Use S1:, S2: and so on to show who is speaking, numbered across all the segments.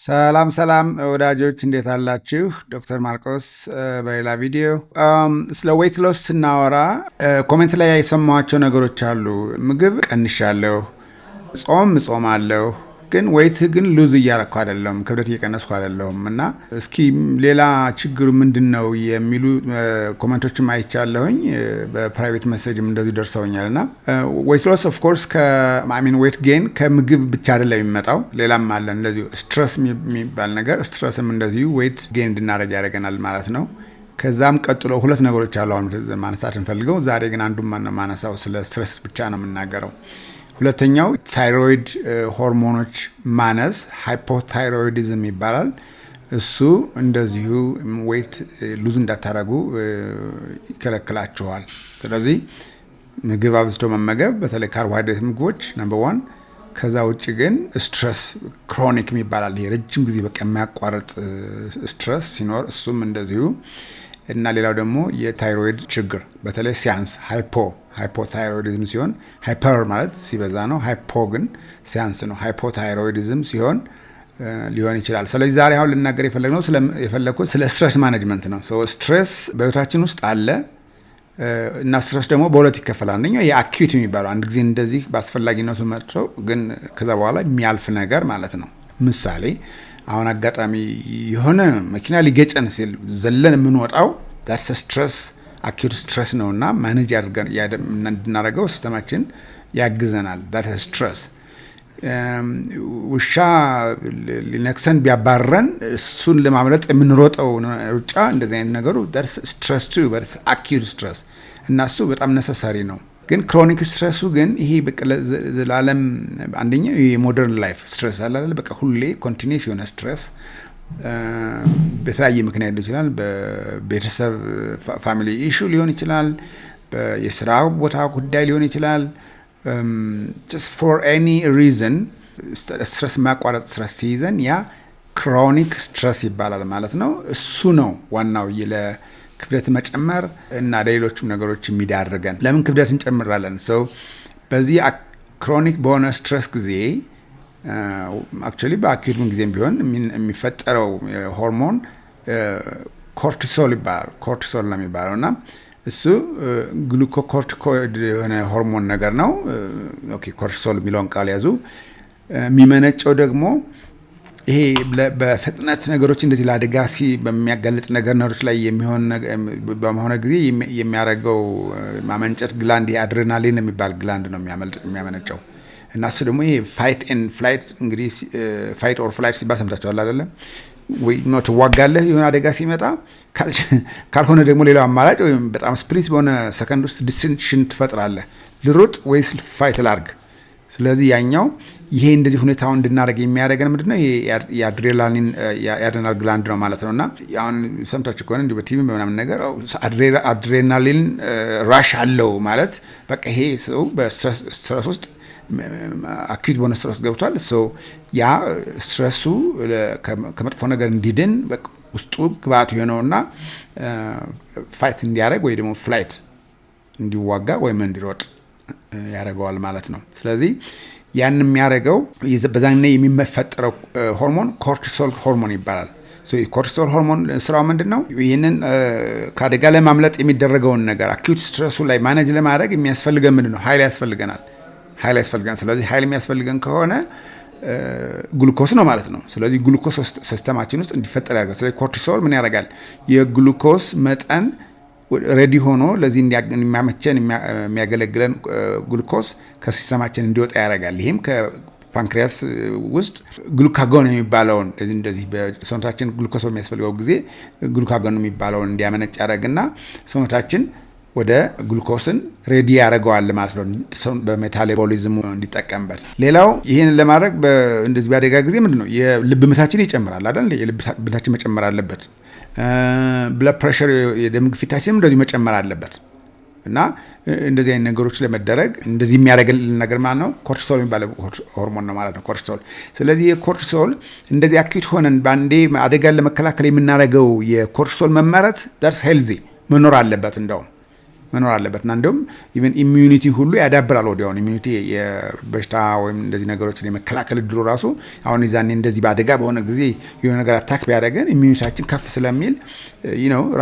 S1: ሰላም ሰላም ወዳጆች እንዴት አላችሁ? ዶክተር ማርቆስ በሌላ ቪዲዮ ስለ ዌይት ሎስ ስናወራ ኮሜንት ላይ የሰማኋቸው ነገሮች አሉ። ምግብ ቀንሻለሁ፣ ጾም እጾማለሁ፣ ግን ዌይት ግን ሉዝ እያረኩ አይደለም፣ ክብደት እየቀነስኩ አይደለም እና እስኪ ሌላ ችግሩ ምንድነው የሚሉ ኮሜንቶችም አይቻለሁኝ። በፕራይቬት ሜሴጅም እንደዚህ ደርሰውኛል እና ዌይት ሎስ ኦፍ ኮርስ ዌይት ጌን ከምግብ ብቻ አይደለም የሚመጣው፣ ሌላም አለ እንደዚሁ ስትረስ የሚባል ነገር። ስትረስም እንደዚሁ ዌይት ጌን እንድናደርግ ያደርገናል ማለት ነው። ከዛም ቀጥሎ ሁለት ነገሮች አሉ አሁን ማነሳት እንፈልገው። ዛሬ ግን አንዱን ማነሳው ስለ ስትረስ ብቻ ነው የምናገረው። ሁለተኛው ታይሮይድ ሆርሞኖች ማነስ ሃይፖታይሮይዲዝም ይባላል። እሱ እንደዚሁ ዌይት ሉዝ እንዳታረጉ ይከለክላችኋል። ስለዚህ ምግብ አብዝቶ መመገብ፣ በተለይ ካርቦሃይድሬት ምግቦች ነምበር 1። ከዛ ውጭ ግን ስትረስ ክሮኒክ ይባላል። ይሄ ረጅም ጊዜ በቃ የሚያቋርጥ ስትረስ ሲኖር እሱም እንደዚሁ እና ሌላው ደግሞ የታይሮይድ ችግር በተለይ ሲያንስ ሃይፖታይሮይዲዝም ሲሆን፣ ሃይፐር ማለት ሲበዛ ነው፣ ሃይፖ ግን ሲያንስ ነው። ሃይፖታይሮይዲዝም ሲሆን ሊሆን ይችላል። ስለዚህ ዛሬ አሁን ልናገር የፈለኩት ስለ ስትረስ ማኔጅመንት ነው። ስትረስ በህይወታችን ውስጥ አለ እና ስትረስ ደግሞ በሁለት ይከፈላል። አንደኛው የአኪዩት የሚባለው አንድ ጊዜ እንደዚህ በአስፈላጊነቱ መጥቶ ግን ከዛ በኋላ የሚያልፍ ነገር ማለት ነው። ምሳሌ አሁን አጋጣሚ የሆነ መኪና ሊገጨን ሲል ዘለን የምንወጣው ዳትስ ስትረስ፣ አኪዩት ስትረስ ነውና ማኔጅ አድርገን እንድናደርገው ሲስተማችን ያግዘናል። ዳትስ ስትረስ። ውሻ ሊነክሰን ቢያባረን እሱን ለማምለጥ የምንሮጠው ሩጫ እንደዚህ አይነት ነገሩ ዳትስ ስትረስ ቱ፣ ዳትስ አኪዩት ስትረስ እና እሱ በጣም ነሰሳሪ ነው። ግን ክሮኒክ ስትረሱ ግን ይሄ በቃ ለዓለም አንደኛው የሞደርን ላይፍ ስትረስ አለ አይደል? በቃ ሁሌ ኮንቲኒስ የሆነ ስትረስ በተለያየ ምክንያት ሊሆን ይችላል። በቤተሰብ ፋሚሊ ኢሹ ሊሆን ይችላል። የስራ ቦታ ጉዳይ ሊሆን ይችላል። just for any reason ስትረስ ማቋረጥ ስትረስ ሲይዘን ያ ክሮኒክ ስትረስ ይባላል ማለት ነው። እሱ ነው ዋናው ክብደት መጨመር እና ሌሎችም ነገሮች የሚዳርገን። ለምን ክብደት እንጨምራለን? በዚህ ክሮኒክ በሆነ ስትረስ ጊዜ አክቹአሊ በአኪዩት ጊዜም ቢሆን የሚፈጠረው ሆርሞን ኮርቲሶል ይባላል። ኮርቲሶል ነው የሚባለው እና እሱ ግሉኮኮርቲኮይድ የሆነ ሆርሞን ነገር ነው። ኦኬ፣ ኮርቲሶል የሚለውን ቃል ያዙ። የሚመነጨው ደግሞ ይሄ በፍጥነት ነገሮች እንደዚህ ለአደጋ በሚያጋልጥ ነገሮች ላይ በመሆነ ጊዜ የሚያደርገው ማመንጨት ግላንድ አድሬናሊን የሚባል ግላንድ ነው የሚያመነጨው እና እሱ ደግሞ ይሄ ፋይት ኤንድ ፍላይት እንግዲህ ፋይት ኦር ፍላይት ሲባል ሰምታችኋል አይደለም ወይ? ኖት ዋጋለህ የሆነ አደጋ ሲመጣ፣ ካልሆነ ደግሞ ሌላው አማራጭ ወይም በጣም ስፕሊት በሆነ ሰከንድ ውስጥ ዲሲሽን ትፈጥራለህ፣ ልሩጥ ወይስ ፋይት ላርግ። ስለዚህ ያኛው ይሄ እንደዚህ ሁኔታውን እንድናደርግ የሚያደርገን ምንድነው? ይሄ የአድሬናል ግላንድ ነው ማለት ነውና አሁን ሰምታችሁ ከሆነ እንዲህ በቲቪ በምናምን ነገር አድሬናሊን ራሽ አለው ማለት በቃ ይሄ ሰው በስትረስ ውስጥ አኪዩት በሆነ ስትረስ ገብቷል። ያ ስትረሱ ከመጥፎ ነገር እንዲድን ውስጡ ግብአቱ የሆነውና ፋይት እንዲያደርግ ወይ ደግሞ ፍላይት እንዲዋጋ ወይም እንዲሮጥ ያደርገዋል ማለት ነው። ስለዚህ ያን የሚያደርገው በዛኔ የሚፈጠረው ሆርሞን ኮርቲሶል ሆርሞን ይባላል። ኮርቲሶል ሆርሞን ስራው ምንድነው? ይህንን ከአደጋ ለማምለጥ የሚደረገውን ነገር አኪዩት ስትረሱ ላይ ማኔጅ ለማድረግ የሚያስፈልገን ምንድነው? ኃይል ያስፈልገናል። ስለዚህ ኃይል የሚያስፈልገን ከሆነ ግሉኮስ ነው ማለት ነው። ስለዚህ ግሉኮስ ሲስተማችን ውስጥ እንዲፈጠር ያደርጋል። ስለዚህ ኮርቲሶል ምን ያደርጋል? የግሉኮስ መጠን ሬዲ ሆኖ ለዚህ የሚያመቸን የሚያገለግለን ግሉኮስ ከሲስተማችን እንዲወጣ ያደርጋል። ይህም ከፓንክሪያስ ውስጥ ግሉካጎን የሚባለውን እንደዚህ በሰውነታችን ግሉኮስ በሚያስፈልገው ጊዜ ግሉካጎን የሚባለውን እንዲያመነጭ ያደርግና ሰውነታችን ወደ ግሉኮስን ሬዲ ያደርገዋል ማለት ነው፣ በሜታቦሊዝሙ እንዲጠቀምበት። ሌላው ይህን ለማድረግ እንደዚህ ባደጋ ጊዜ ምንድነው? የልብ ምታችን ይጨምራል አይደል? የልብ ምታችን መጨመር አለበት። ብለድ ፕሬሸር የደም ግፊታችንም እንደዚህ መጨመር አለበት እና እንደዚህ አይነት ነገሮች ለመደረግ እንደዚህ የሚያደርግልን ነገር ማለት ነው ኮርቲሶል የሚባለው ሆርሞን ነው ማለት ነው ኮርቲሶል። ስለዚህ የኮርቲሶል እንደዚህ አኪዩት ሆነን ባንዴ አደጋን ለመከላከል የምናደርገው የኮርቲሶል መመረት ዳትስ ሄልዚ መኖር አለበት። እንደውም መኖር አለበት እና እንደውም ኢቨን ኢሚዩኒቲ ሁሉ ያዳብራል። ወዲያውኑ ኢሚዩኒቲ የበሽታ ወይም እንደዚህ ነገሮችን የመከላከል እድሉ ራሱ አሁን ይዛኔ እንደዚህ በአደጋ በሆነ ጊዜ የሆነ ነገር አታክ ቢያደርገን ኢሚዩኒታችን ከፍ ስለሚል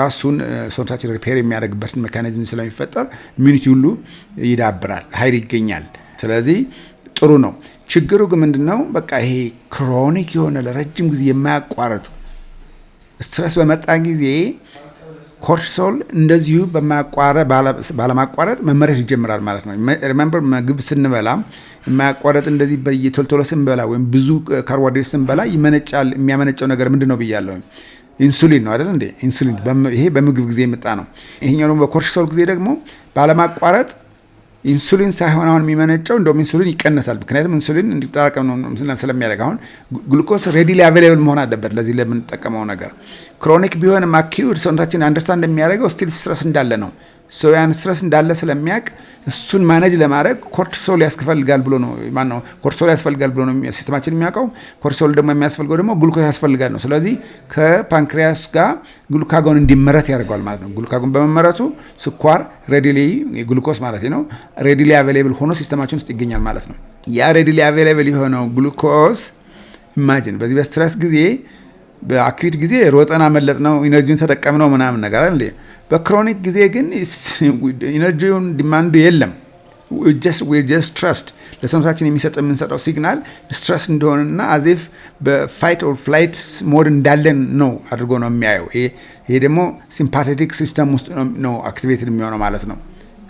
S1: ራሱን ሰውነታችን ሪፔር የሚያደርግበትን ሜካኒዝም ስለሚፈጠር ኢሚዩኒቲ ሁሉ ይዳብራል፣ ኃይል ይገኛል። ስለዚህ ጥሩ ነው። ችግሩ ግን ምንድነው? በቃ ይሄ ክሮኒክ የሆነ ለረጅም ጊዜ የማያቋርጥ ስትረስ በመጣ ጊዜ ኮርቲሶል እንደዚሁ ባለማቋረጥ መመረት ይጀምራል ማለት ነው። ሪሜምበር ምግብ ስንበላ የማያቋርጥ እንደዚህ በየቶልቶሎ ስንበላ ወይም ብዙ ካርቦሃይድሬት ስንበላ ይመነጫል። የሚያመነጨው ነገር ምንድነው ብያለሁ? ኢንሱሊን ነው አይደል እንዴ? ኢንሱሊን ይሄ በምግብ ጊዜ የመጣ ነው። ይሄኛው ደግሞ በኮርቲሶል ጊዜ ደግሞ ባለማቋረጥ ኢንሱሊን ሳይሆን አሁን የሚመነጨው እንደውም ኢንሱሊን ይቀነሳል። ምክንያቱም ኢንሱሊን እንዲጠራቀም ነው ስለሚያደርግ። አሁን ግሉኮስ ሬዲሊ አቬሌብል መሆን አለበት ለዚህ ለምንጠቀመው ነገር። ክሮኒክ ቢሆንም አኪዩት ሰውነታችን አንደርስታንድ የሚያደርገው ስቲል ስትረስ እንዳለ ነው። ያን ስትረስ እንዳለ ስለሚያውቅ እሱን ማኔጅ ለማድረግ ኮርቲሶል ያስፈልጋል ብሎ ነው ኮርቲሶል ያስፈልጋል ብሎ ነው ሲስተማችን የሚያውቀው። ኮርቲሶል ደግሞ የሚያስፈልገው ደግሞ ግሉኮስ ያስፈልጋል ነው። ስለዚህ ከፓንክሪያስ ጋር ግሉካጎን እንዲመረት ያደርገዋል ማለት ነው። ግሉካጎን በመመረቱ ስኳር ሬዲሊ ግሉኮስ ማለት ነው ሬዲሊ አቬሌብል ሆኖ ሲስተማችን ውስጥ ይገኛል ማለት ነው። ያ ሬዲሊ አቬሌብል የሆነው ግሉኮስ ኢማጂን በዚህ በስትረስ ጊዜ በአኪዩት ጊዜ ሮጠና መለጥ ነው ኢነርጂውን ተጠቀም ነው ምናምን ነገር አይደል። በክሮኒክ ጊዜ ግን ኢነርጂውን ዲማንዱ የለም። we just trust ለሰውነታችን የምንሰጠው ሲግናል ስትረስ እንደሆነና አዚፍ በፋይት ኦር ፍላይት ሞድ እንዳለን ነው አድርጎ ነው የሚያየው። ይሄ ደግሞ ሲምፓቴቲክ ሲስተም ውስጥ ነው አክቲቬትድ የሚሆነው ማለት ነው።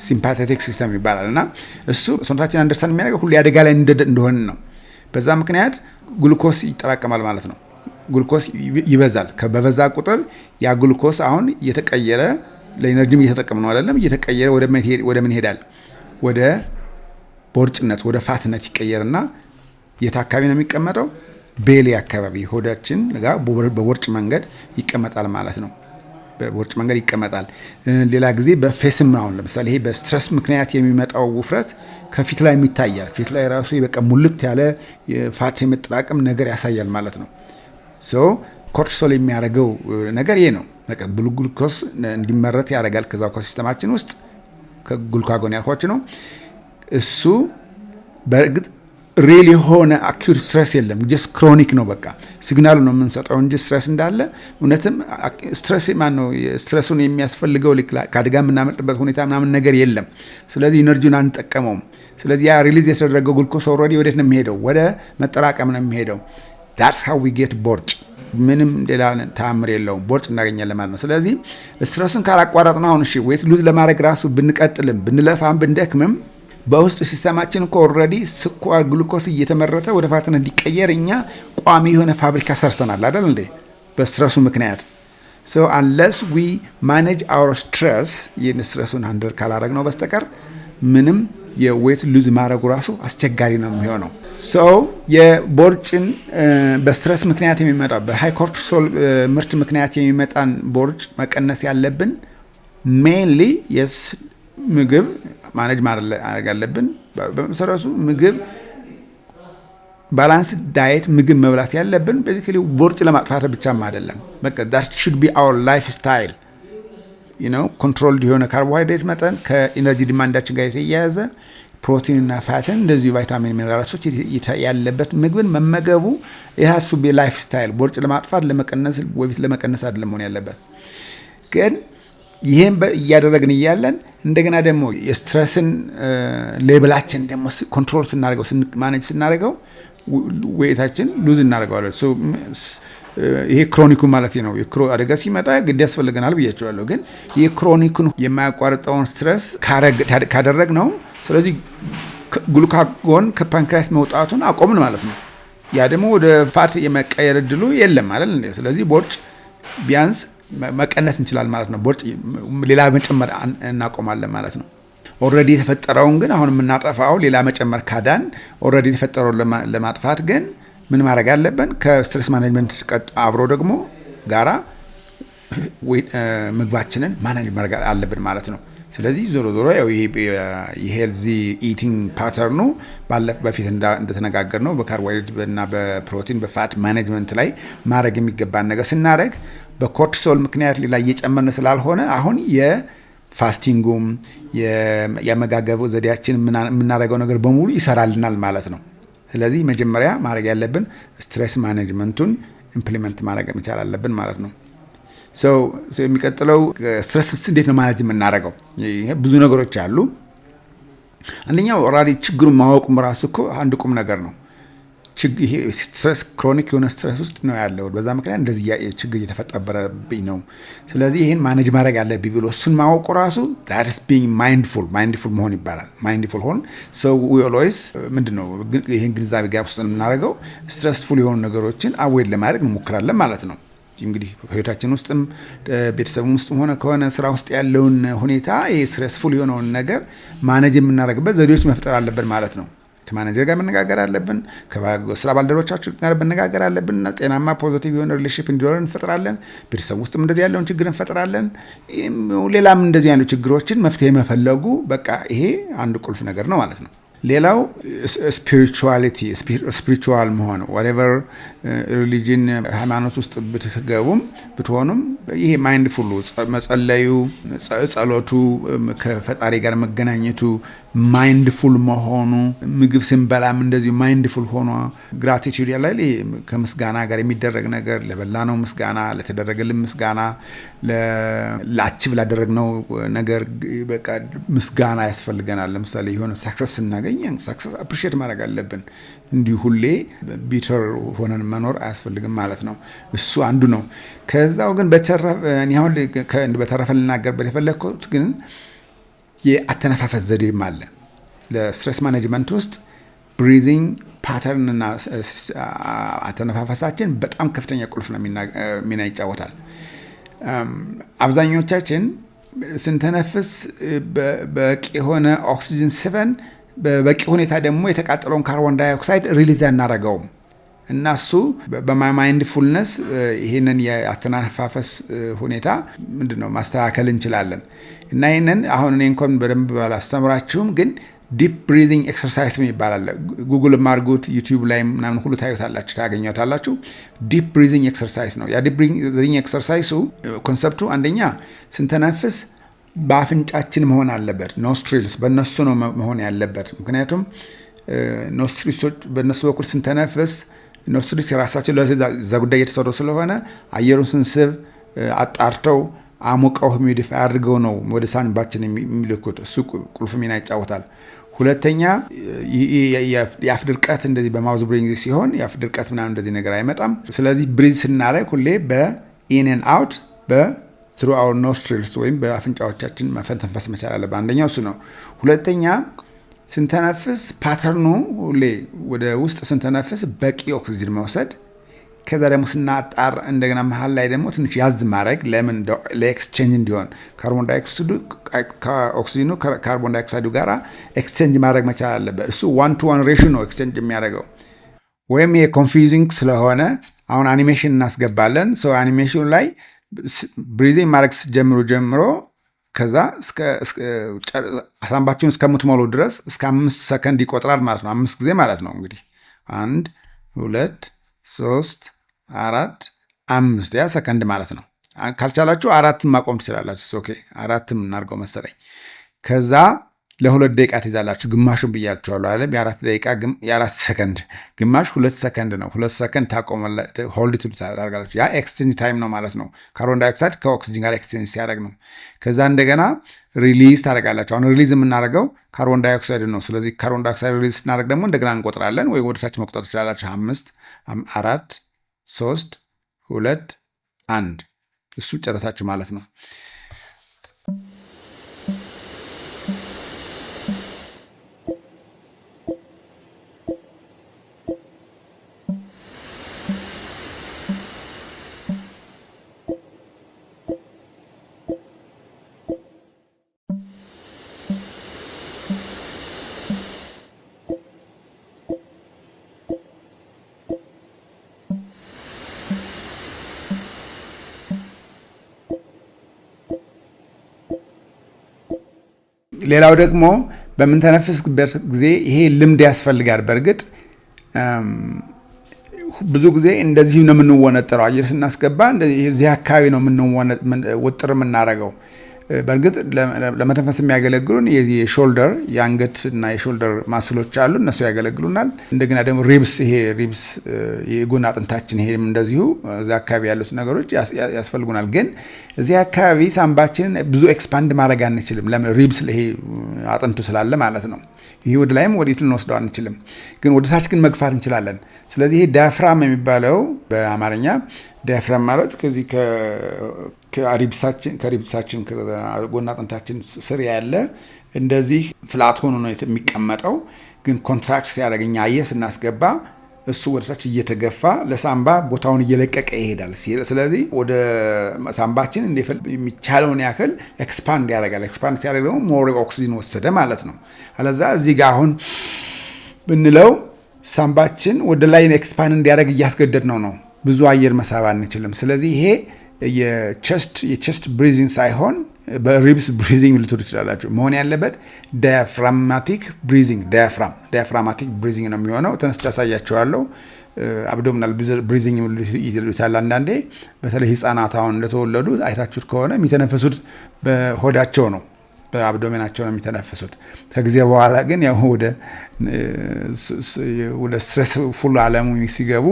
S1: ሲምፓቴቲክ ሲስተም ይባላል እና እሱ ሰውነታችን አንደርስታንድ የሚያደርገው ሁሉ አደጋ ላይ እንደሆነ ነው። በዛ ምክንያት ግሉኮስ ይጠራቀማል ማለት ነው። ግሉኮስ ይበዛል። በበዛ ቁጥር ያ ግሉኮስ አሁን እየተቀየረ ለኢነርጂም እየተጠቀመ ነው አይደለም፣ እየተቀየረ ወደ ምን ይሄዳል? ወደ ቦርጭነት ወደ ፋትነት ይቀየርና የት አካባቢ ነው የሚቀመጠው? ቤሊ አካባቢ ሆዳችን ጋር በቦርጭ መንገድ ይቀመጣል ማለት ነው። በቦርጭ መንገድ ይቀመጣል። ሌላ ጊዜ በፌስም አሁን ለምሳሌ ይሄ በስትረስ ምክንያት የሚመጣው ውፍረት ከፊት ላይ ይታያል። ፊት ላይ ራሱ በቃ ሙልት ያለ ፋት የመጠራቀም ነገር ያሳያል ማለት ነው። ኮርቲሶል የሚያደርገው ነገር ይሄ ነው። በቃ ግሉኮስ እንዲመረት ያደርጋል ከዛው ከሲስተማችን ውስጥ ከግሉካጎን ያልኳችሁ ነው። እሱ በእርግጥ ሪል የሆነ አኪዩት ስትረስ የለም፣ ጀስት ክሮኒክ ነው። በቃ ሲግናሉ ነው የምንሰጠው እንጂ ስትረስ እንዳለ እውነትም ስትረስ ስትረሱን የሚያስፈልገው ከአደጋ የምናመልጥበት ሁኔታ ምናምን ነገር የለም። ስለዚህ ኢነርጂውን አንጠቀመውም። ስለዚህ ያ ሪሊዝ የተደረገው ግሉኮስ ኦልሬዲ ወዴት ነው የሚሄደው? ወደ መጠራቀም ነው የሚሄደው። that's how we get ቦርጭ። ምንም ሌላ ተአምር የለውም፣ ቦርጭ እናገኛለን ማለት ነው። ስለዚህ ስትረሱን ካላቋረጥን አሁን እሺ ዌት ሉዝ ለማድረግ ራሱ ብንቀጥልም ብንለፋም ብንደክምም በውስጥ ሲስተማችን እኮ ኦልሬዲ ስኳር ግሉኮስ እየተመረተ ወደ ፋትን እንዲቀየር እኛ ቋሚ የሆነ ፋብሪካ ሰርተናል አይደል እንዴ? በስትረሱ ምክንያት so unless we manage our stress ይህን ስትረሱን ሃንድል ካላረግነው በስተቀር ምንም የዌት ሉዝ ማድረጉ ራሱ አስቸጋሪ ነው የሚሆነው። የቦርጭን በስትረስ ምክንያት የሚመጣ በሃይ ኮርቲሶል ምርት ምክንያት የሚመጣን ቦርጭ መቀነስ ያለብን ሜንሊ ምግብ ማኔጅ ማድረግ አለብን። በመሰረቱ ምግብ ባላንስ ዳይት ምግብ መብላት ያለብን ቤዚካሊ ቦርጭ ለማጥፋት ብቻም አይደለም። በቃ that should be our lifestyle. ኮንትሮልድ የሆነ ካርቦሃይድሬት መጠን ከኢነርጂ ዲማንዳችን ጋር የተያያዘ ፕሮቲን እና ፋትን እንደዚሁ ቫይታሚን ሚነራሎች ያለበት ምግብን መመገቡ has to be lifestyle። ቦርጭ ለማጥፋት ለመቀነስ ወይስ ለመቀነስ አይደለም መሆን ያለበት። ግን ይሄን እያደረግን እያለን እንደገና ደግሞ የስትረስን ሌቭላችን ደግሞ ኮንትሮል ስናደርገው ማኔጅ ስናደርገው ዌታችን ሉዝ እናደርገዋለን። ይሄ ክሮኒኩ ማለት ነው። አደጋ ሲመጣ ግድ ያስፈልገናል ብያቸዋለሁ። ግን ይሄ ክሮኒኩን የማያቋርጠውን ስትረስ ካደረግ ነው። ስለዚህ ግሉካጎን ከፓንክሪያስ መውጣቱን አቆምን ማለት ነው። ያ ደግሞ ወደ ፋት የመቀየር እድሉ የለም አይደል እንዴ? ስለዚህ ቦርጭ ቢያንስ መቀነስ እንችላለን ማለት ነው። ቦርጭ ሌላ መጨመር እናቆማለን ማለት ነው። ኦልሬዲ የተፈጠረውን ግን አሁን የምናጠፋው ሌላ መጨመር ካዳን ኦልሬዲ የተፈጠረውን ለማጥፋት ግን ምን ማድረግ አለብን? ከስትሬስ ማኔጅመንት አብሮ ደግሞ ጋራ ምግባችንን ማኔጅ ማድረግ አለብን ማለት ነው። ስለዚህ ዞሮ ዞሮ ያው የሄልዚ ኢቲንግ ፓተርኑ በፊት እንደተነጋገር ነው በካርቦሃይድሬት እና በፕሮቲን በፋት ማኔጅመንት ላይ ማድረግ የሚገባን ነገር ስናደርግ በኮርቲሶል ምክንያት ሌላ እየጨመርን ስላልሆነ አሁን ፋስቲንጉም የአመጋገብ ዘዴያችን የምናደርገው ነገር በሙሉ ይሰራልናል ማለት ነው። ስለዚህ መጀመሪያ ማድረግ ያለብን ስትሬስ ማኔጅመንቱን ኢምፕሊመንት ማድረግ መቻል አለብን ማለት ነው። የሚቀጥለው ስትሬስ እንዴት ነው ማኔጅ የምናደርገው? ይሄ ብዙ ነገሮች አሉ። አንደኛው ኦልሬዲ ችግሩን ማወቁም ራሱ እኮ አንድ ቁም ነገር ነው። ይሄ ስትሬስ ክሮኒክ የሆነ ስትሬስ ውስጥ ነው ያለው። በዛ ምክንያት እንደዚህ ችግር እየተፈጠረብኝ ነው። ስለዚህ ይሄን ማኔጅ ማድረግ አለብኝ ብሎ እሱን ማወቁ ራሱ that is being mindful መሆን ይባላል። ማይንድፉል ሆን we always ምንድነው ይሄን ግንዛቤ ጋር ውስጥ የምናደርገው ስትሬስፉል የሆኑ ነገሮችን አዌድ ለማድረግ እንሞክራለን ማለት ነው። እንግዲህ ህይወታችን ውስጥም ቤተሰቡም ውስጥም ሆነ ከሆነ ስራ ውስጥ ያለውን ሁኔታ ይሄ ስትሬስፉል የሆነውን ነገር ማኔጅ የምናደርግበት ዘዴዎች መፍጠር አለብን ማለት ነው። ከማኔጀር ጋር መነጋገር አለብን። ከስራ ባልደረቦቻችን ጋር መነጋገር አለብን። ጤናማ ፖዚቲቭ የሆነ ሪሌሽንሺፕ እንዲኖረን እንፈጥራለን። ቤተሰብ ውስጥም እንደዚህ ያለውን ችግር እንፈጥራለን። ሌላም እንደዚህ ያሉ ችግሮችን መፍትሄ መፈለጉ በቃ ይሄ አንድ ቁልፍ ነገር ነው ማለት ነው። ሌላው ስፒሪቹዋል መሆን whatever ሪሊጅን ሃይማኖት ውስጥ ብትሆኑም ይሄ ማይንድፉል መጸለዩ፣ ጸሎቱ፣ ከፈጣሪ ጋር መገናኘቱ፣ ማይንድፉል መሆኑ፣ ምግብ ስንበላም እንደዚህ ማይንድፉል ሆኖ ግራቲቲዩድ ያላል ከምስጋና ጋር የሚደረግ ነገር ለበላነው ምስጋና፣ ለተደረገልን ምስጋና፣ ለአቺቭ ላደረግነው ነገር በቃ ምስጋና ያስፈልገናል። ለምሳሌ የሆነ ሳክሰስ ስናገኝ ሳክሰስ አፕሪሺየት ማድረግ አለብን። እንዲሁ ሁሌ ቢተር ሆነን መኖር አያስፈልግም ማለት ነው። እሱ አንዱ ነው። ከዛው ግን በተረፈ ልናገርበት የፈለግኩት ግን የአተነፋፈስ ዘዴም አለ። ለስትሬስ ማኔጅመንት ውስጥ ብሪዚንግ ፓተርን እና አተነፋፈሳችን በጣም ከፍተኛ ቁልፍ ነው ሚና ይጫወታል። አብዛኞቻችን ስንተነፍስ በቂ የሆነ ኦክሲጅን ስበን በበቂ ሁኔታ ደግሞ የተቃጠለውን ካርቦን ዳይኦክሳይድ ሪሊዝ አናረገውም እና እሱ በማይንድፉልነስ ይሄንን የአተነፋፈስ ሁኔታ ምንድነው ማስተካከል እንችላለን። እና ይሄንን አሁን እኔ እንኳን በደንብ ባላስተምራችሁም ግን ዲፕ ብሪዚንግ ኤክሰርሳይዝ ይባላል። ጉግል ማርጉት ዩቲዩብ ላይ ምናምን ሁሉ ታገኙታላችሁ። ዲፕ ብሪዚንግ ኤክሰርሳይዝ ነው። ያ ዲፕ ብሪዚንግ ኤክሰርሳይሱ ኮንሰፕቱ አንደኛ ስንተነፍስ በአፍንጫችን መሆን አለበት። ኖስትሪልስ በእነሱ ነው መሆን ያለበት። ምክንያቱም ኖስትሪልሶች በእነሱ በኩል ስንተነፍስ ኖስትሪልስ የራሳቸው ለዛ ጉዳይ እየተሰሩ ስለሆነ አየሩን ስንስብ አጣርተው አሙቀው ሂሚዲፋይ አድርገው ነው ወደ ሳንባችን የሚልኩት። እሱ ቁልፍ ሚና ይጫወታል። ሁለተኛ የአፍ ድርቀት እንደዚህ በማውዝ ብሪንግ ሲሆን የአፍ ድርቀት ምናምን እንደዚህ ነገር አይመጣም። ስለዚህ ብሪዝ ስናደርግ ሁሌ በኢን ኤንድ አውት through our nostrils ወይም በአፍንጫዎቻችን መተንፈስ መቻል አለብን። አንደኛው እሱ ነው። ሁለተኛ ስንተነፍስ ፓተርኑ ሁሌ ወደ ውስጥ ስንተነፍስ በቂ ኦክሲጅን መውሰድ፣ ከዛ ደግሞ ስናጣር እንደገና መሀል ላይ ደግሞ ትንሽ ያዝ ማድረግ ለምን ለኤክስቼንጅ እንዲሆን ካርቦን ዳይኦክሳይዱ ከኦክሲጅኑ ካርቦን ዳይኦክሳይዱ ጋራ ኤክስቼንጅ ማድረግ መቻል አለበት። እሱ 1:1 ሬሽዮ ነው ኤክስቼንጅ የሚያደርገው። ወይም ይሄ ኮንፊውዚንግ ስለሆነ አሁን አኒሜሽን እናስገባለን። አኒሜሽኑ ላይ ብሪዚንግ ማድረግ ጀምሮ ከዛ ሳንባችሁን እስከምትሞሉ ድረስ እስከ 5 ሰከንድ ይቆጥራል ማለት ነው። 5 ጊዜ ማለት ነው እንግዲህ 1 2 3 4 5 ያ ሰከንድ ማለት ነው። ካልቻላችሁ 4 ማቆም ትችላላችሁ። ኦኬ 4 እናድርገው መሰለኝ። ከዛ ለ2 ደቂቃ ትይዛላችሁ። ግማሹን ብያችኋለሁ አይደል? የ4 ሰከንድ ግማሽ 2 ሰከንድ ነው። 2 ሰከንድ ታቆማላችሁ። ሆልድ ታደርጋላችሁ። ያ ኤክስቼንጅ ታይም ነው ማለት ነው። ካርቦን ዳይኦክሳይድ ከኦክሲጅን ጋር ኤክስቼንጅ ሲያደርግ ነው። ከዛ እንደገና ሪሊዝ ታደርጋላችሁ። አሁን ሪሊዝ የምናደርገው ካርቦን ዳይኦክሳይድ ነው። ስለዚህ ካርቦን ዳይኦክሳይድ ሪሊዝ ስናደርግ ደግሞ እንደገና እንቆጥራለን፣ ወይ ወደታች መቁጠር ትችላላችሁ። 5 4 3 2 1 እሱ ጨረሳችሁ ማለት ነው። ሌላው ደግሞ በምንተነፍስበት ጊዜ ይሄ ልምድ ያስፈልጋል። በእርግጥ ብዙ ጊዜ እንደዚህ ነው የምንወነጠረው። አየር ስናስገባ እንደዚህ አካባቢ ነው ውጥር የምናደርገው። በእርግጥ ለመተንፈስ የሚያገለግሉን የሾልደር የአንገት እና የሾልደር ማስሎች አሉ፣ እነሱ ያገለግሉናል። እንደገና ደግሞ ሪብስ የጎን አጥንታችን ይሄም እንደዚሁ እዛ አካባቢ ያሉት ነገሮች ያስፈልጉናል። ግን እዚህ አካባቢ ሳምባችንን ብዙ ኤክስፓንድ ማድረግ አንችልም። ለምን? ሪብስ ይሄ አጥንቱ ስላለ ማለት ነው። ይሄ ወደ ላይም ወዴት ልንወስደው አንችልም፣ ግን ወደ ታች ግን መግፋት እንችላለን። ስለዚህ ይሄ ዳያፍራም የሚባለው በአማርኛ ዳያፍራም ማለት ከዚህ ከሪብሳችን ከጎን አጥንታችን ስር ያለ እንደዚህ ፍላት ሆኖ ነው የሚቀመጠው። ግን ኮንትራክት ሲያደርግ እኛ አየር ስናስገባ እሱ ወደ ታች እየተገፋ ለሳምባ ቦታውን እየለቀቀ ይሄዳል። ስለዚህ ወደ ሳምባችን የሚቻለውን ያክል ኤክስፓንድ ያደርጋል። ኤክስፓንድ ሲያደርግ ደግሞ ሞር ኦክሲጅን ወሰደ ማለት ነው። አለዛ እዚህ ጋር አሁን ብንለው ሳምባችን ወደ ላይ ኤክስፓንድ እንዲያደርግ እያስገደድ ነው ብዙ አየር መሳብ አንችልም። ስለዚህ ይሄ የቸስት ብሪዚንግ ሳይሆን በሪብስ ብሪዚንግ ልትሉ ትችላላችሁ። መሆን ያለበት ዳያፍራማቲክ ብሪዚንግ ዳያፍራማቲክ ብሪዚንግ ነው የሚሆነው። ተነስቼ አሳያችኋለሁ። አብዶሚናል ብሪዚንግ ይሉታል አንዳንዴ። በተለይ ህፃናት አሁን እንደተወለዱ አይታችሁት ከሆነ የሚተነፈሱት በሆዳቸው ነው፣ በአብዶሜናቸው ነው የሚተነፍሱት። ከጊዜ በኋላ ግን ያው ወደ ስትሬስ ፉል ዓለሙ ሲገቡ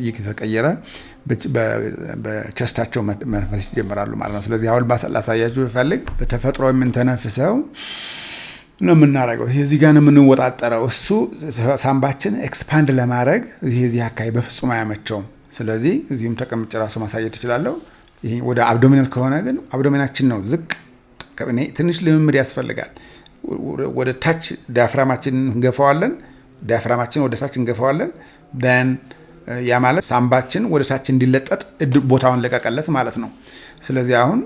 S1: እየተቀየረ በቸስታቸው መንፈስ ይጀምራሉ ማለት ነው። ስለዚህ አሁን ላሳያችሁ ብፈልግ በተፈጥሮ የምንተነፍሰው ነው የምናደርገው። እዚህ ጋር ነው የምንወጣጠረው። እሱ ሳምባችን ኤክስፓንድ ለማድረግ እዚህ አካባቢ በፍጹም አያመቸውም። ስለዚህ እዚሁም ተቀምጬ ራሱ ማሳየት እችላለሁ። ይሄ ወደ አብዶሚናል ከሆነ ግን አብዶሚናችን ነው ዝቅ ትንሽ ልምምድ ያስፈልጋል። ወደ ታች ዳያፍራማችን እንገፋዋለን። ዳያፍራማችን ወደ ታች እንገፋዋለን። ደን ያ ማለት ሳምባችን ወደ ታች እንዲለጠጥ ቦታውን ለቀቀለት ማለት ነው። ስለዚህ አሁን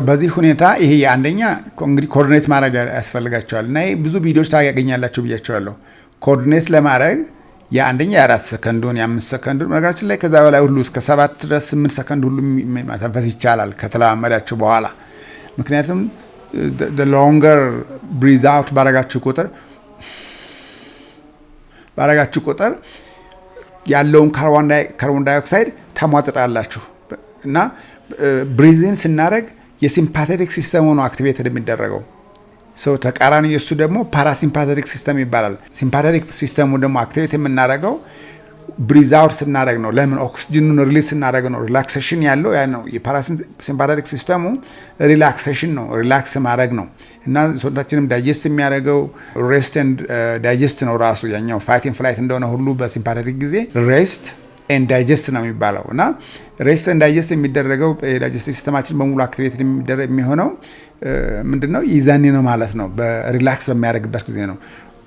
S1: በዚህ ሁኔታ ይሄ አንደኛ እንግዲህ ኮኦርዲኔት ማድረግ ያስፈልጋቸዋል እና ይሄ ብዙ ቪዲዮዎች ታገኛላችሁ ብያቸዋለሁ። ኮኦርዲኔት ለማድረግ የአንደኛ የ4 ሰከንዱን የ5 ሰከንዱን ነገራችን ላይ ከዛ በላይ ሁሉ እስከ 7 ድረስ 8 ሰከንድ ሁሉ መተንፈስ ይቻላል ከተለማመዳችሁ በኋላ። ምክንያቱም the longer breathe out ባረጋችሁ ቁጥር ያለውን ካርቦን ዳይኦክሳይድ ታሟጥጣላችሁ እና ብሪዝን ስናደርግ የሲምፓቴቲክ ሲስተሙ ነው አክቲቬትድ የሚደረገው። ተቃራኒ የሱ ደግሞ ፓራሲምፓቴቲክ ሲስተም ይባላል። ሲምፓቴቲክ ሲስተሙ ደግሞ አክቲቬት የምናደርገው ብሪዝ አውት ስናደርግ ነው። ለምን? ኦክሲጅኑን ሪሊዝ ስናደርግ ነው። ሪላክሴሽን ያለው ያ ነው። የፓራሲምፓቴቲክ ሲስተሙ ሪላክሴሽን ነው፣ ሪላክስ ማድረግ ነው እና ሰውነታችንም ዳይጀስት የሚያደርገው ሬስት ኤንድ ዳይጀስት ነው ራሱ። ያኛው ፋይት ኤንድ ፍላይት እንደሆነ ሁሉ በሲምፓቴቲክ ጊዜ ሬስት ኤንድ ዳይጀስት ነው የሚባለው እና ሬስት ኤንድ ዳይጀስት የሚደረገው የዳይጀስቲቭ ሲስተማችን በሙሉ አክቲቬት የሚሆነው ምንድነው? ይዛኔ ነው ማለት ነው። በሪላክስ በሚያደርግበት ጊዜ ነው።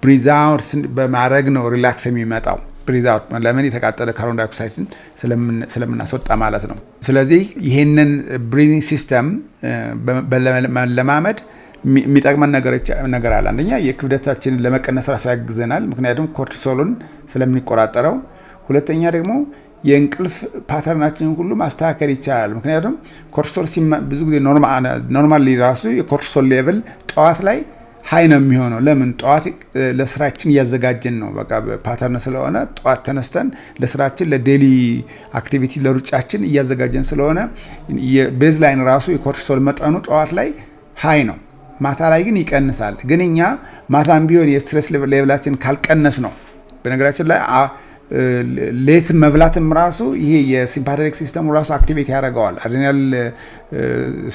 S1: ብሪዝ አውት በማድረግ ነው ሪላክስ የሚመጣው። ብሪዝ አውት ለምን? የተቃጠለ ካርቦን ዳይኦክሳይድን ስለምናስወጣ ማለት ነው። ስለዚህ ይሄንን ብሪዚንግ ሲስተም በመለማመድ የሚጠቅመን ነገር አለ። አንደኛ የክብደታችንን ለመቀነስ ራሱ ያግዘናል፣ ምክንያቱም ኮርቲሶልን ስለምንቆራጠረው። ሁለተኛ ደግሞ የእንቅልፍ ፓተርናችንን ሁሉ ማስተካከል ይቻላል። ምክንያቱም ኮርቲሶል ብዙ ጊዜ ኖርማሊ ራሱ የኮርቲሶል ሌቭል ጠዋት ላይ ሀይ ነው የሚሆነው። ለምን? ጠዋት ለስራችን እያዘጋጀን ነው። በቃ ፓተርን ስለሆነ ጠዋት ተነስተን ለስራችን ለዴሊ አክቲቪቲ ለሩጫችን እያዘጋጀን ስለሆነ የቤዝ ላይን ራሱ የኮርቲሶል መጠኑ ጠዋት ላይ ሀይ ነው። ማታ ላይ ግን ይቀንሳል። ግን እኛ ማታም ቢሆን የስትሬስ ሌቭላችን ካልቀነስ ነው። በነገራችን ላይ ሌት መብላትም ራሱ ይሄ የሲምፓቴቲክ ሲስተሙ ራሱ አክቲቬት ያደርገዋል። አድሬናል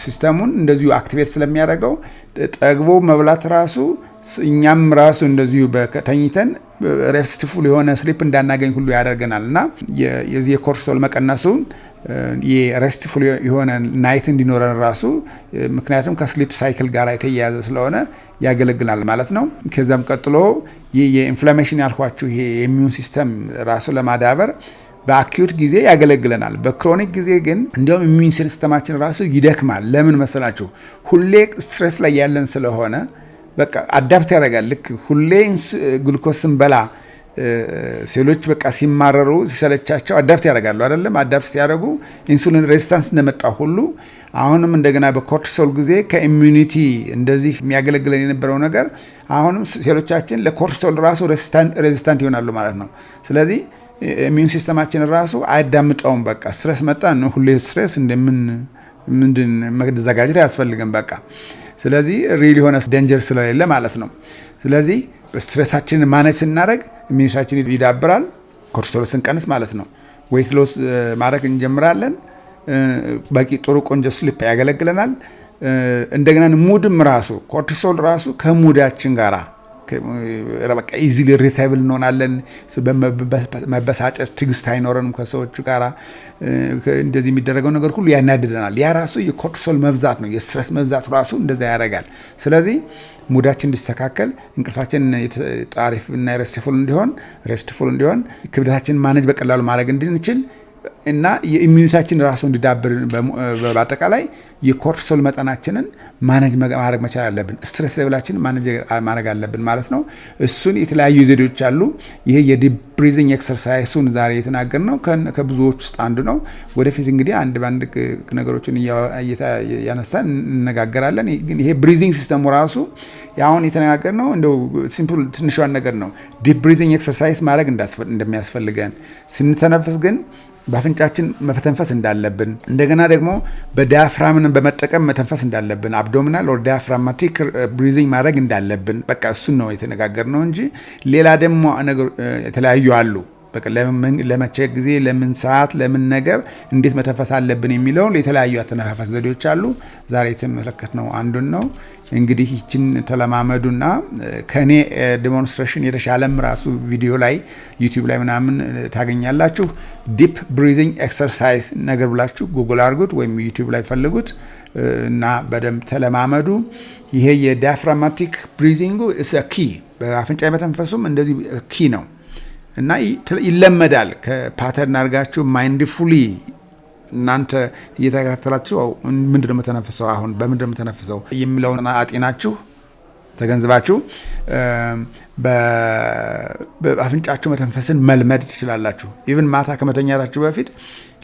S1: ሲስተሙን እንደዚሁ አክቲቬት ስለሚያደርገው ጠግቦ መብላት ራሱ እኛም ራሱ እንደዚሁ በተኝተን ሬስትፉል የሆነ ስሊፕ እንዳናገኝ ሁሉ ያደርገናል እና የዚህ የኮርቲሶል መቀነሱን የሬስትፉል የሆነ ናይት እንዲኖረን ራሱ ምክንያቱም ከስሊፕ ሳይክል ጋር የተያያዘ ስለሆነ ያገለግላል ማለት ነው። ከዛም ቀጥሎ የኢንፍላሜሽን ያልኳችሁ ይሄ የኢሚዩን ሲስተም ራሱ ለማዳበር በአኪዩት ጊዜ ያገለግለናል። በክሮኒክ ጊዜ ግን እንዲያውም ኢሚዩን ሲስተማችን ራሱ ይደክማል። ለምን መሰላችሁ? ሁሌ ስትሬስ ላይ ያለን ስለሆነ በቃ አዳፕት ያደርጋል። ልክ ሁሌ ግሉኮስን በላ ሴሎች በቃ ሲማረሩ ሲሰለቻቸው አዳፕት ያደርጋሉ አይደለም አዳፕት ሲያደርጉ ኢንሱሊን ሬዚስታንስ እንደመጣ ሁሉ አሁንም እንደገና በኮርቲሶል ጊዜ ከኢሚዩኒቲ እንደዚህ የሚያገለግለን የነበረው ነገር አሁንም ሴሎቻችን ለኮርቲሶል ራሱ ሬዚስታንት ይሆናሉ ማለት ነው ስለዚህ ኢሚዩን ሲስተማችን ራሱ አይዳምጠውም በቃ ስትሬስ መጣ ነው ሁሌ ስትሬስ ምንድን መዘጋጀት ያስፈልገን በቃ ስለዚህ ሪል የሆነ ዴንጀር ስለሌለ ማለት ነው ስለዚህ ስትሬሳችንን ማኔጅ ስናደርግ ኢሚዩኒቲያችን ይዳብራል ኮርቲሶል ስንቀንስ ማለት ነው ዌይት ሎስ ማድረግ እንጀምራለን በቂ ጥሩ ቆንጆ ስሊፕ ያገለግለናል እንደገና ሙድም ራሱ ኮርቲሶል ራሱ ከሙዳችን ጋራ በቃ ኢዚሊ ሪታብል እንሆናለን መበሳጨት ትግስት አይኖረንም ከሰዎች ጋራ እንደዚህ የሚደረገው ነገር ሁሉ ያናድደናል ያ ራሱ የኮርቲሶል መብዛት ነው የስትሬስ መብዛት ራሱ እንደዛ ያደርጋል ስለዚህ ሙዳችን እንዲስተካከል እንቅልፋችን ጣሪፍ እና ሬስትፉል እንዲሆን ክብደታችን ማኔጅ በቀላሉ ማድረግ እንድንችል እና የኢሚዩኒቲያችን ራሱ እንዲዳብር በአጠቃላይ የኮርቲሶል መጠናችንን ማኔጅ ማድረግ መቻል አለብን ስትሬስ ሌቭላችንን ማኔጅ ማድረግ አለብን ማለት ነው እሱን የተለያዩ ዘዴዎች አሉ ይሄ የዲፕ ብሪዚንግ ኤክሰርሳይሱን ዛሬ የተናገርነው ከብዙዎች ውስጥ አንዱ ነው ወደፊት እንግዲህ አንድ ባንድ ነገሮችን ያነሳን እንነጋገራለን ግን ይሄ ብሪዚንግ ሲስተሙ ራሱ ያሁን የተነጋገርነው እንደው ሲምፕል ትንሿን ነገር ነው ዲፕ ብሪዚንግ ኤክሰርሳይዝ ማድረግ እንደሚያስፈልገን ስንተነፍስ ግን በአፍንጫችን መተንፈስ እንዳለብን እንደገና ደግሞ በዳያፍራምን በመጠቀም መተንፈስ እንዳለብን አብዶሚናል ኦር ዳያፍራማቲክ ብሪዚንግ ማድረግ እንዳለብን በቃ እሱን ነው የተነጋገርነው እንጂ ሌላ ደግሞ ነገር የተለያዩ አሉ በቃ ለመቼ ጊዜ ለምን ሰዓት ለምን ነገር እንዴት መተንፈስ አለብን የሚለው የተለያዩ አተነፋፈስ ዘዴዎች አሉ ዛሬ የተመለከትነው አንዱን ነው እንግዲህ ይችን ተለማመዱና ከኔ ዴሞንስትሬሽን የተሻለም ራሱ ቪዲዮ ላይ ዩቲዩብ ላይ ምናምን ታገኛላችሁ ዲፕ ብሪዚንግ ኤክሰርሳይዝ ነገር ብላችሁ ጉግል አድርጉት ወይም ዩቲዩብ ላይ ፈልጉት እና በደንብ ተለማመዱ ይሄ የዳያፍራማቲክ ብሪዚንጉ ኢስ አ ኪ በአፍንጫ መተንፈሱም እንደዚህ ኪ ነው እና ይለመዳል ከፓተርን አድርጋችሁ ማይንድፉሊ እናንተ እየተከታተላችሁ ምንድነው መተንፈሰው አሁን በምንድነው መተንፈሰው የሚለውን አጤናችሁ ተገንዝባችሁ በአፍንጫችሁ መተንፈስን መልመድ ትችላላችሁ ኢቭን ማታ ከመተኛታችሁ በፊት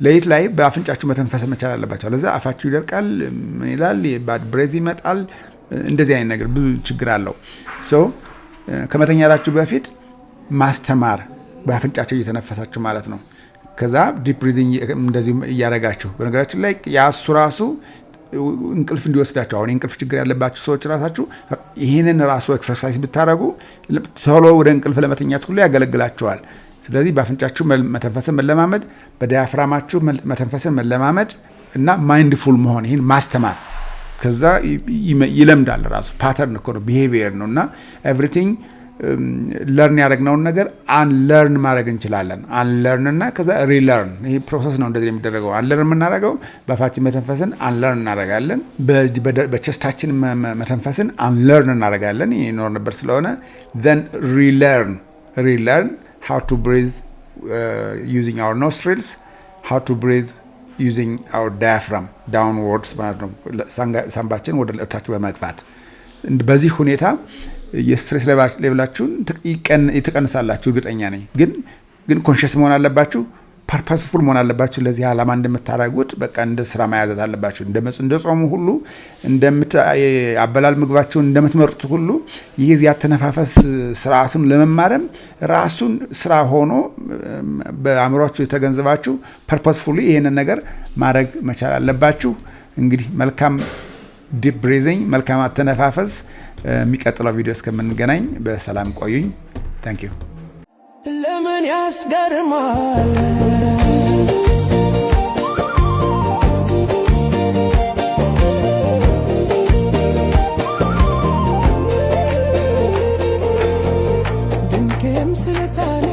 S1: ለይት ላይ በአፍንጫችሁ መተንፈስ መቻል አለባችሁ ለዛ አፋችሁ ይደርቃል ምን ይላል ባድ ብሬዝ ይመጣል እንደዚህ አይነት ነገር ብዙ ችግር አለው ሶ ከመተኛታችሁ በፊት ማስተማር በአፍንጫችሁ እየተነፈሳችሁ ማለት ነው ከዛ ዲፕ ብሪዚንግ እንደዚህ ያረጋችሁ በነገራችን ላይ ያሱ ራሱ እንቅልፍ እንዲወስዳችሁ አሁን እንቅልፍ ችግር ያለባችሁ ሰዎች ራሳችሁ ይሄንን ራሱ ኤክሰርሳይዝ ብታረጉ ቶሎ ወደ እንቅልፍ ለመተኛት ሁሉ ያገለግላችኋል ስለዚህ በአፍንጫችሁ መተንፈስን መለማመድ በዳያፍራማችሁ መተንፈስን መለማመድ እና ማይንድፉል መሆን ይሄን ማስተማር ከዛ ይለምዳል ራሱ ፓተርን እኮ ነው ቢሄቪየር ነውና ኤቭሪቲንግ ለርን ያደረግነውን ነገር አንለርን ማድረግ እንችላለን አንለርን እና ከዛ ሪለርን ይሄ ፕሮሰስ ነው እንደዚህ የሚደረገው አንለርን የምናደርገው በአፋችን መተንፈስን አንለርን እናደርጋለን በቸስታችን መተንፈስን አንለርን እናደርጋለን ይሄ ኖር ነበር ስለሆነ then relearn how to breathe using our nostrils how to breathe using our diaphragm downwards ማለት ነው ሳምባችን ወደ ታች በመግፋት በዚህ ሁኔታ የስትሬስ ሌቭላችሁን ይተቀንሳላችሁ እርግጠኛ ነኝ ግን ኮንሺየስ መሆን አለባችሁ ፐርፐስፉል መሆን አለባችሁ ለዚህ ዓላማ እንደምታደርጉት በቃ እንደ ስራ ማያዘት አለባችሁ እንደ ጾሙ ሁሉ አበላል ምግባችሁን እንደምትመርጡት ሁሉ ይሄ ያተነፋፈስ ስርዓቱን ለመማረም ራሱን ስራ ሆኖ በአእምሮአችሁ የተገንዘባችሁ ፐርፐስፉሊ ይሄንን ነገር ማድረግ መቻል አለባችሁ እንግዲህ መልካም ዲፕ ብሪዚንግ መልካም አተነፋፈስ የሚቀጥለው ቪዲዮ እስከምንገናኝ በሰላም ቆዩኝ ታንክ ዩ ለምን ያስገርማል ድንቄም ስለታኔ